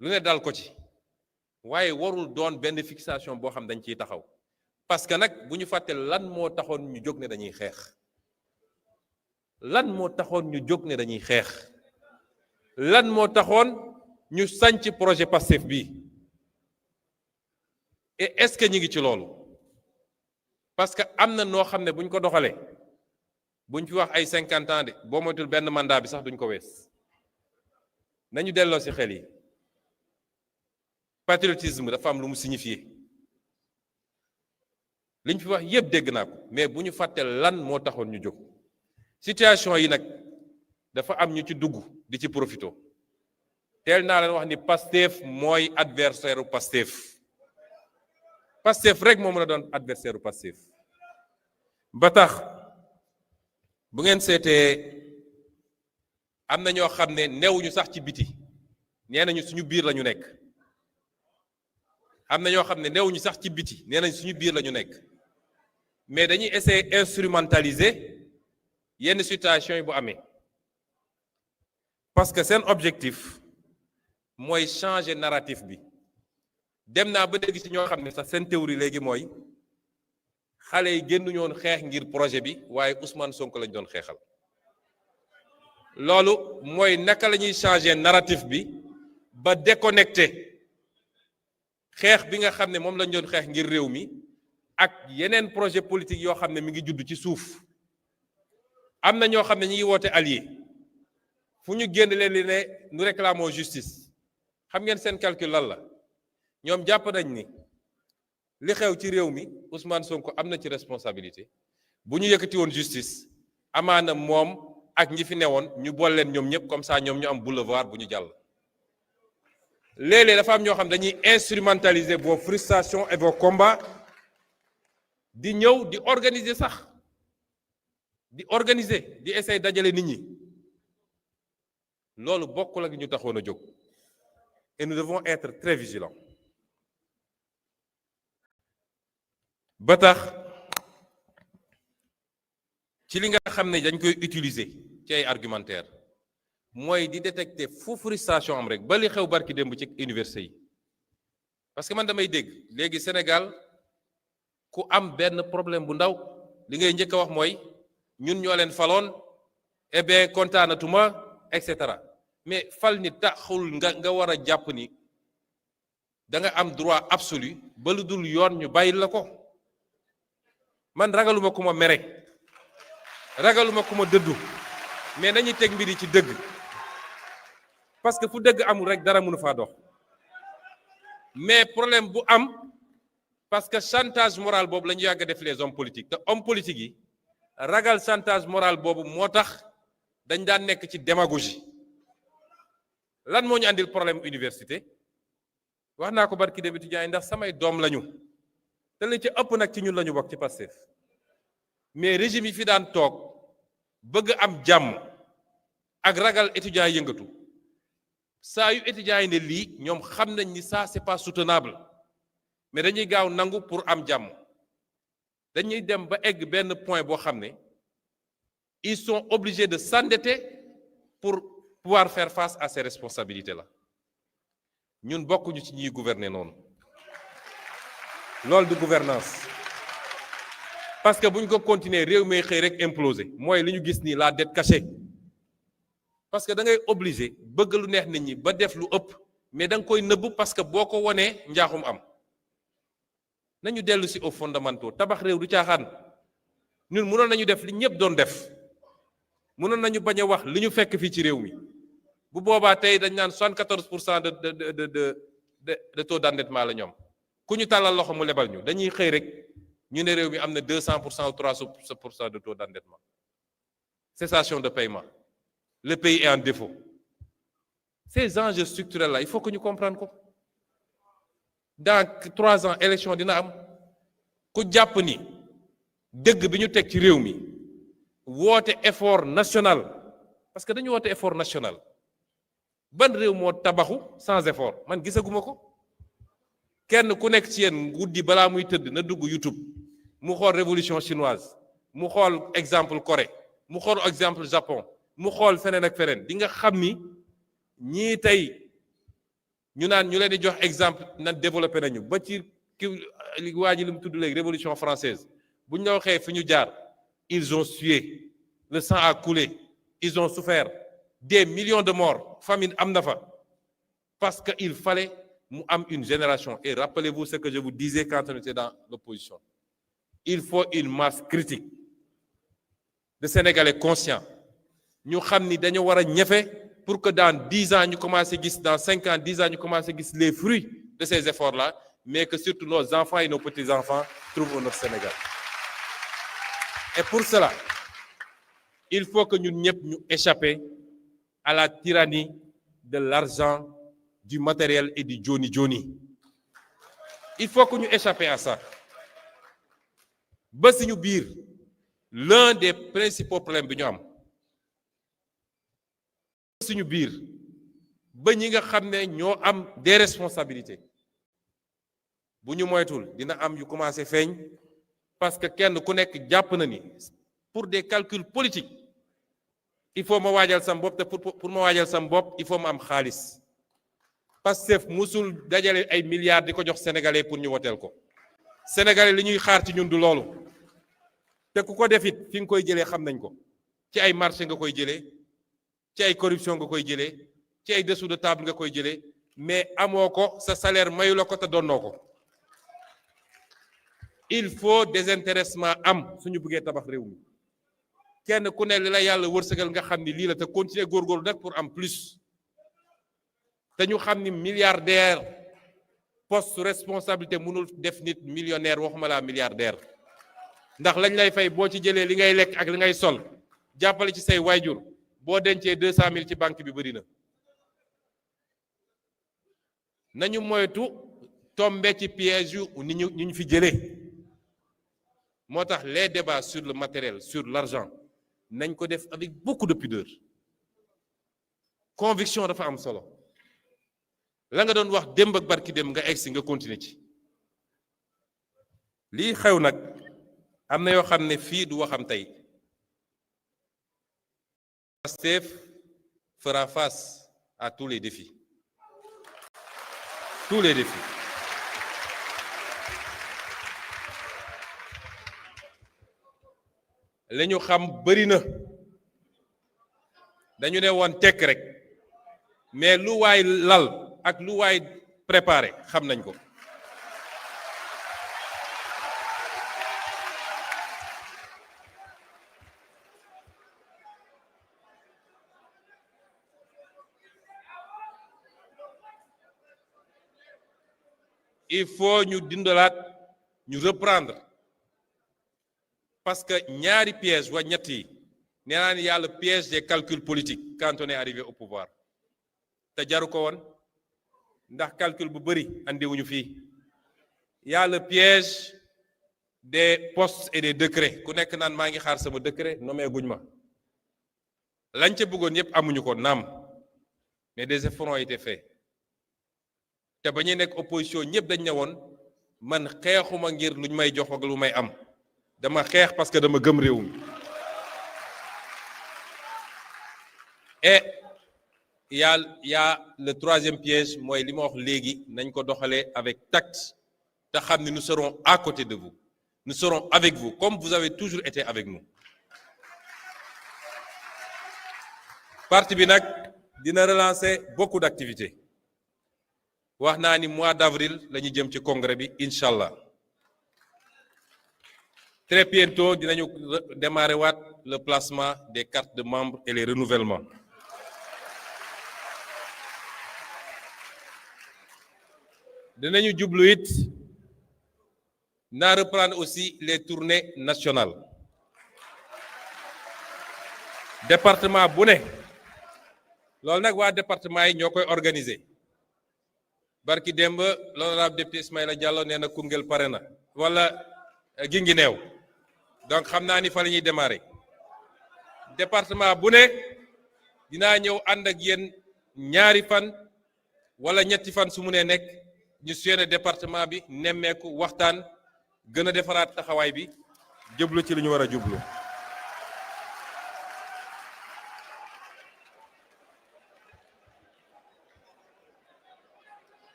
lu ne dal ko ci waaye warul doon benn fixation boo xam dañ ciy taxaw parce que nag bu ñu fàtte lan moo taxoon ñu jóg ne dañuy xeex lan moo taxoon ñu jóg ne dañuy xeex lan moo taxoon ñu sanc projet Pastef bi et est-ce que ñu ngi ci loolu parce que am na noo xam ne bu ñu ko doxalee buñ fi wax ay 50 ans de boo moytul benn mandat bi sax duñ ko wees nañu delloo ci xel yi patriotisme dafa am lu mu signifié liñ fi wax yépp dégg naa ko mais bu ñu fàtte lan moo taxoon ñu jóg situation yi nag dafa am ñu ci dugg di ci profito teel naa leen wax ni Pastef mooy adversaire u Pastef rek moo mën a doon adversaire u Pastef ba tax bu ngeen seetee am na ñoo xam ne newuñu sax ci biti nee nañu suñu biir la ñu nekk am na ñoo xam ne newuñu sax ci biti nee nañu suñu biir la ñu nekk mais dañuy essayer instrumentaliser yenn situation yi bu amee parce que seen objectif mooy changer narratif bi dem naa ba dégg ci ñoo xam ne sax seen théorie léegi mooy xale yi génnuñu woon xeex ngir projet bi waaye Ousmane Sonko lañ doon xeexal loolu mooy naka la ñuy changer narratif bi ba déconnecté xeex bi nga xam ne moom lañ doon xeex ngir réew mi ak yeneen projet politique yoo xam ne mi ngi judd ci suuf am na ñoo xam ne ñi ngi woote allié fu ñu génn leen li ne nous réclamons justice xam ngeen seen calcul lan la ñoom jàpp nañ ni li xew ci réew mi Ousmane Sonko am na ci responsabilité bu ñu yëkkati woon justice amaana moom ak ñi fi newoon ñu boole leen ñoom ñëpp comme ça ñoom ñu am boulevard bu ñu jàll. léeg-léeg dafa am ñoo xam dañuy instrumentaliser vos frustrations et vos combats di ñëw di organiser sax di organiser di essayer dajale nit ñi loolu bokkul ak ñu taxoon a jóg et nous devons être très vigilants. ba tax ci li nga xam ne dañ koy utiliser ci ay argumentaire mooy di détecter fu frustration am rek ba li xew barki démb ci université yi parce que man damay dégg léegi Sénégal ku am benn problème bu ndaw li ngay njëkk a wax mooy ñun ñoo leen faloon eh bien kontaanatuma et cetera mais fal ni taxul nga war a jàpp ni da nga am droit absolu ba lu dul yoon ñu bàyyil la ko. man ragaluma ku ma mere ragaluma ku ma dëddu mais nañuy teg mbir yi ci dëgg parce que fu dëgg amul rek dara mënu faa dox mais problème bu am parce que chantage moral boobu la ñu yàgg a def les hommes politiques te hommes politiques yi ragal chantage moral boobu moo tax dañ daan nekk ci démagogie lan moo ñu andil problème université wax naa ko barki dem étudiants yi ndax samay doom lañu te li ci ëpp nag ci ñun la ñu bokk ci Pastef mais régime yi fi daan toog bëgg am jàmm ak ragal étudiants yi yëngatu saa yu étudiants yi ne lii ñoom xam nañ ni ça c'est pas soutenable mais dañuy gaaw nangu pour am jàmm dañuy dem ba egg benn point boo xam ne ils sont obligés de s'endetter pour pouvoir faire face à ces responsabilités là ñun bokkuñu ci ñiy gouverner noonu. loolu du gouvernance parce que bu ñu ko continuer réew mi xëy rek imploser mooy li ñu gis nii la dette cachée parce que da ngay obligé bëgg lu neex nit ñi ba def lu ëpp mais da nga koy nëbb parce que boo ko wanee njaaxum am nañu dellu si aux fondamentaux tabax réew du caaxaan ñun mënoon nañu def li ñëpp doon def mënoon nañu bañ a wax li ñu fekk fii ci réew mi bu boobaa tey dañ naan 74% de taux d'endettement la ñoom. ku ñu tàllal loxo mu lebal ñu dañuy xëy rek ñu ne réew mi am na 200% ou 300% de taux d'endettement cessation de paiement le pays est en défaut ces enjeux structurels là il faut que ñu comprendre ko dans 3 ans élection dina am ku jàpp ni dëgg bi ñu teg ci réew mi woote effort national parce que dañu woote effort national ban réew moo tabaxu sans effort man gisaguma ko. kenn ku nekk ci yéen guddi balaa muy tëdd na dugg YouTube mu xool révolution chinoise mu xool exemple Corée mu xool exemple Japon mu xool feneen ak feneen di nga xam ni ñii tey ñu naan ñu leen di jox exemple nan développé nañu ba ci ki waa ji li mu tudd léegi révolution française bu ñu la waxee fi ñu jaar ils ont sué le sang a coulé ils ont souffert des millions de morts famine am na fa parce que il fallait mu am une génération et rappelez-vous ce que je vous disais quand on était dans l'opposition il faut une masse critique de Sénégalais conscients ñu xam ni dañu war a ñefe pour que dans 10 ans ñu commencé gis dans 5 ans 10 ans ñu commencé gis les fruits de ces efforts-là mais que surtout nos enfants et nos petits-enfants trouvent notre Sénégal et pour cela il faut que ñun ñëpp ñu échapper à la tyrannie de l'argent du matériel et du joni-joni il faut que ñu échapper à ça ba suñu biir l'un des principaux problèmes bi ñu am suñu biir ba ñi nga xam ne ñoo am des responsabilités bu ñu moytul dina am yu commencé feeñ parce que kenn ku nekk jàpp na ni pour des calculs politiques il faut ma waajal sam bopp te pour ma waajal sam bopp il faut ma am xaalis Pastef musul dajale ay milliards di ko jox sénégalais pour ñu woteel ko sénégalais li ñuy xaar ci ñun du loolu te ku ko def it fi nga koy jëlee xam nañ ko ci ay marché nga koy jëlee ci ay corruption nga koy jëlee ci ay dessous de table nga koy jëlee mais amoo ko sa salaire mayu la ko te donnoo ko il faut désintéressement am suñu bëggee tabax réew mi kenn ku ne li la yàlla wërsëgal nga xam ni lii la te continuer góorgóorlu nag pour am plus te ñu xam ni milliardaire poste responsabilité mënul def nit millionnaire waxuma laa milliardaire ndax lañ lay fay boo ci jëlee li ngay lekk ak li ngay sol jàppale ci say waajur boo dencee 200 000 ci banque bi bëri na nañu moytu tomber ci piège yu ni ñu fi jëlee moo tax les débats sur le matériel sur l'argent nañ ko def avec beaucoup de pudeur conviction dafa am solo la nga doon wax démb ak barki démb nga egsi nga continuer ci lii xew nag am na yoo xam ne fii du waxam tey Pastef fera face à tous les défis la ñu xam bëri na dañu ne woon tekk rek mais lu waay lal ak lu waay préparé xam nañ ko il faut ñu dindalaat ñu reprendre parce que ñaari piège wa ñett yi nee naa ni y a le piège des calculs politiques quand on est arrivé au pouvoir te jaru ko woon ndax calcul bu bëri andiwuñu fii y a le piège des postes et des décrets ku nekk naan maa ngi xaar sama décret nommé guñ ma lañ ca bëggoon yépp amuñu ko naam mais des efforts ont été faits te ba ñuy nekk opposition ñëpp dañ ne woon man xeexuma ngir luñ may jox ak lu may am dama xeex parce que dama gëm réew mi et y a le troisième piège mooy li ma wax léegi nañ ko doxalee avec tact te xam ne nous serons à côté de vous nous serons avec vous comme vous avez toujours été avec nous parti bi nag dina relancer beaucoup d'activités wax naa ni mois d'avril la ñu jëm ci congrès bi incha allah très bientôt dinañu démarrer waat le placement des cartes de membres et les renouvellements dinañu jublu it naa reprendre aussi les tournées nationales département bu ne loolu nag waa département yi ñoo koy organiser barki démb l'honorable député Ismaïla Diallo nee na Koungheul pare na wala Guinguinéo donc xam naa ni fa la ñuy démarrer département bu ne dinaa ñëw ànd ak yéen ñaari fan wala ñetti fan su mu nee nekk ñu suyene département bi nemmeeku waxtaan gën a defaraat taxawaay bi jublu ci li ñu war a jublu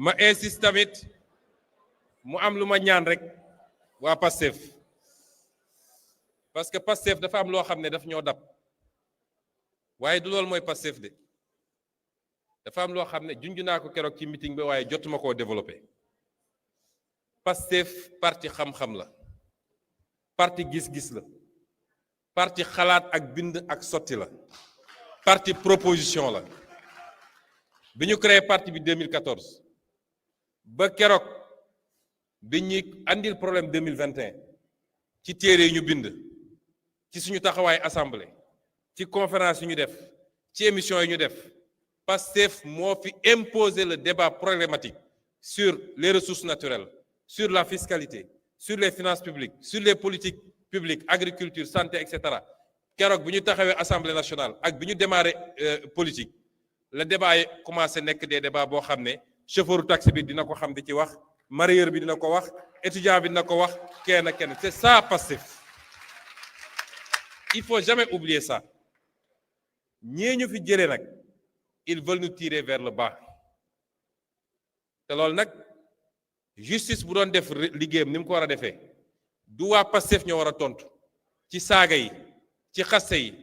ma insiste tamit mu am lu ma ñaan rek waa Pastef parce que Pastef dafa am loo xam ne daf ñoo dab waaye du loolu mooy Pastef de dafa am loo xam ne junj naa ko keroog ci meeting bi waaye jotuma koo développé Pastef parti xam-xam la parti gis-gis la parti xalaat ak bind ak sotti la parti proposition la bi ñu créé parti bi 2014 ba keroog bi ñuy andil problème 2021 ci téere yi ñu bind ci suñu taxawaay assemblée ci conférence yi ñu def ci émission yi ñu def Pastef moo fi imposer le débat problématique sur les ressources naturelles sur la fiscalité sur les finances publiques sur les politiques publiques agriculture santé etc. keroog bi ñu taxawee assemblée nationale ak bi ñu démarré politique le débat yi commencé nekk des débats boo xam ne chauffeur taxi bi dina ko xam di ci wax mareyeur bi dina ko wax étudiant bi dina ko wax kenn c'est ça Pastef il faut jamais oublier ça ñee ñu fi jëlee nag ils veulent nous tirer vers le bas te loolu nag justice bu doon def liggéeyam ni mu ko war a defee du waa Pastef ñoo war a tontu ci saaga yi ci xaste yi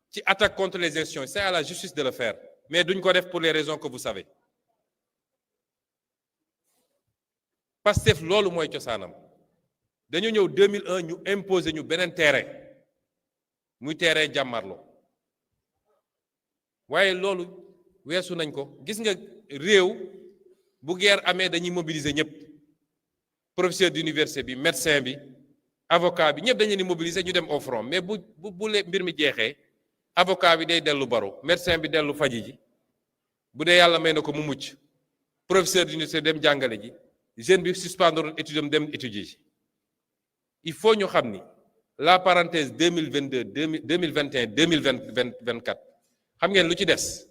ci attaque contre les institutions c'est à la justice de le faire mais duñ ko def pour les raisons que vous savez Pastef loolu mooy cosaanam dañu ñëw 2001 ñu imposer ñu beneen terrain muy terrain jàmmarloo waaye loolu weesu nañ ko gis nga réew bu guerre amee dañuy mobiliser ñëpp professeur d'université bi médecin bi avocat bi ñëpp dañu leen di mobiliser ñu dem au front mais bu mbir mi jeexee avocat bi day dellu baro médecin bi dellu faji ji bu dee yàlla may na ko mu mucc professeur d'université dem jàngale ji jeune bi suspendre étudiam dem étudier ji il faut ñu xam ni la parenthèse 2022 2021 2024 xam ngeen lu ci des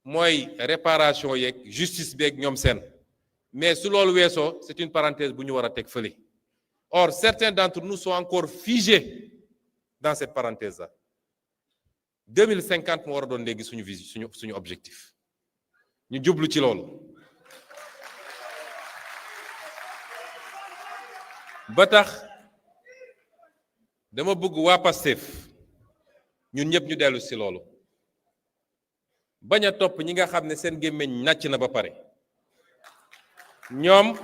mooy réparation yeeg justice beeg ñoom seen mais su loolu weesoo c'est une parenthèse bu ñu war a teg fële or certains d'entre nous sont encore figés dans cette parenthèse là 2050 moo war a doon léegi suñu vision suñu objectif ñu jublu ci loolu ba tax dama bëgg waa Pastef ñun ñëpp ñu dellu ci loolu bañ a topp ñi nga xam ne seen gémmiñ nàcc na ba pare ñoom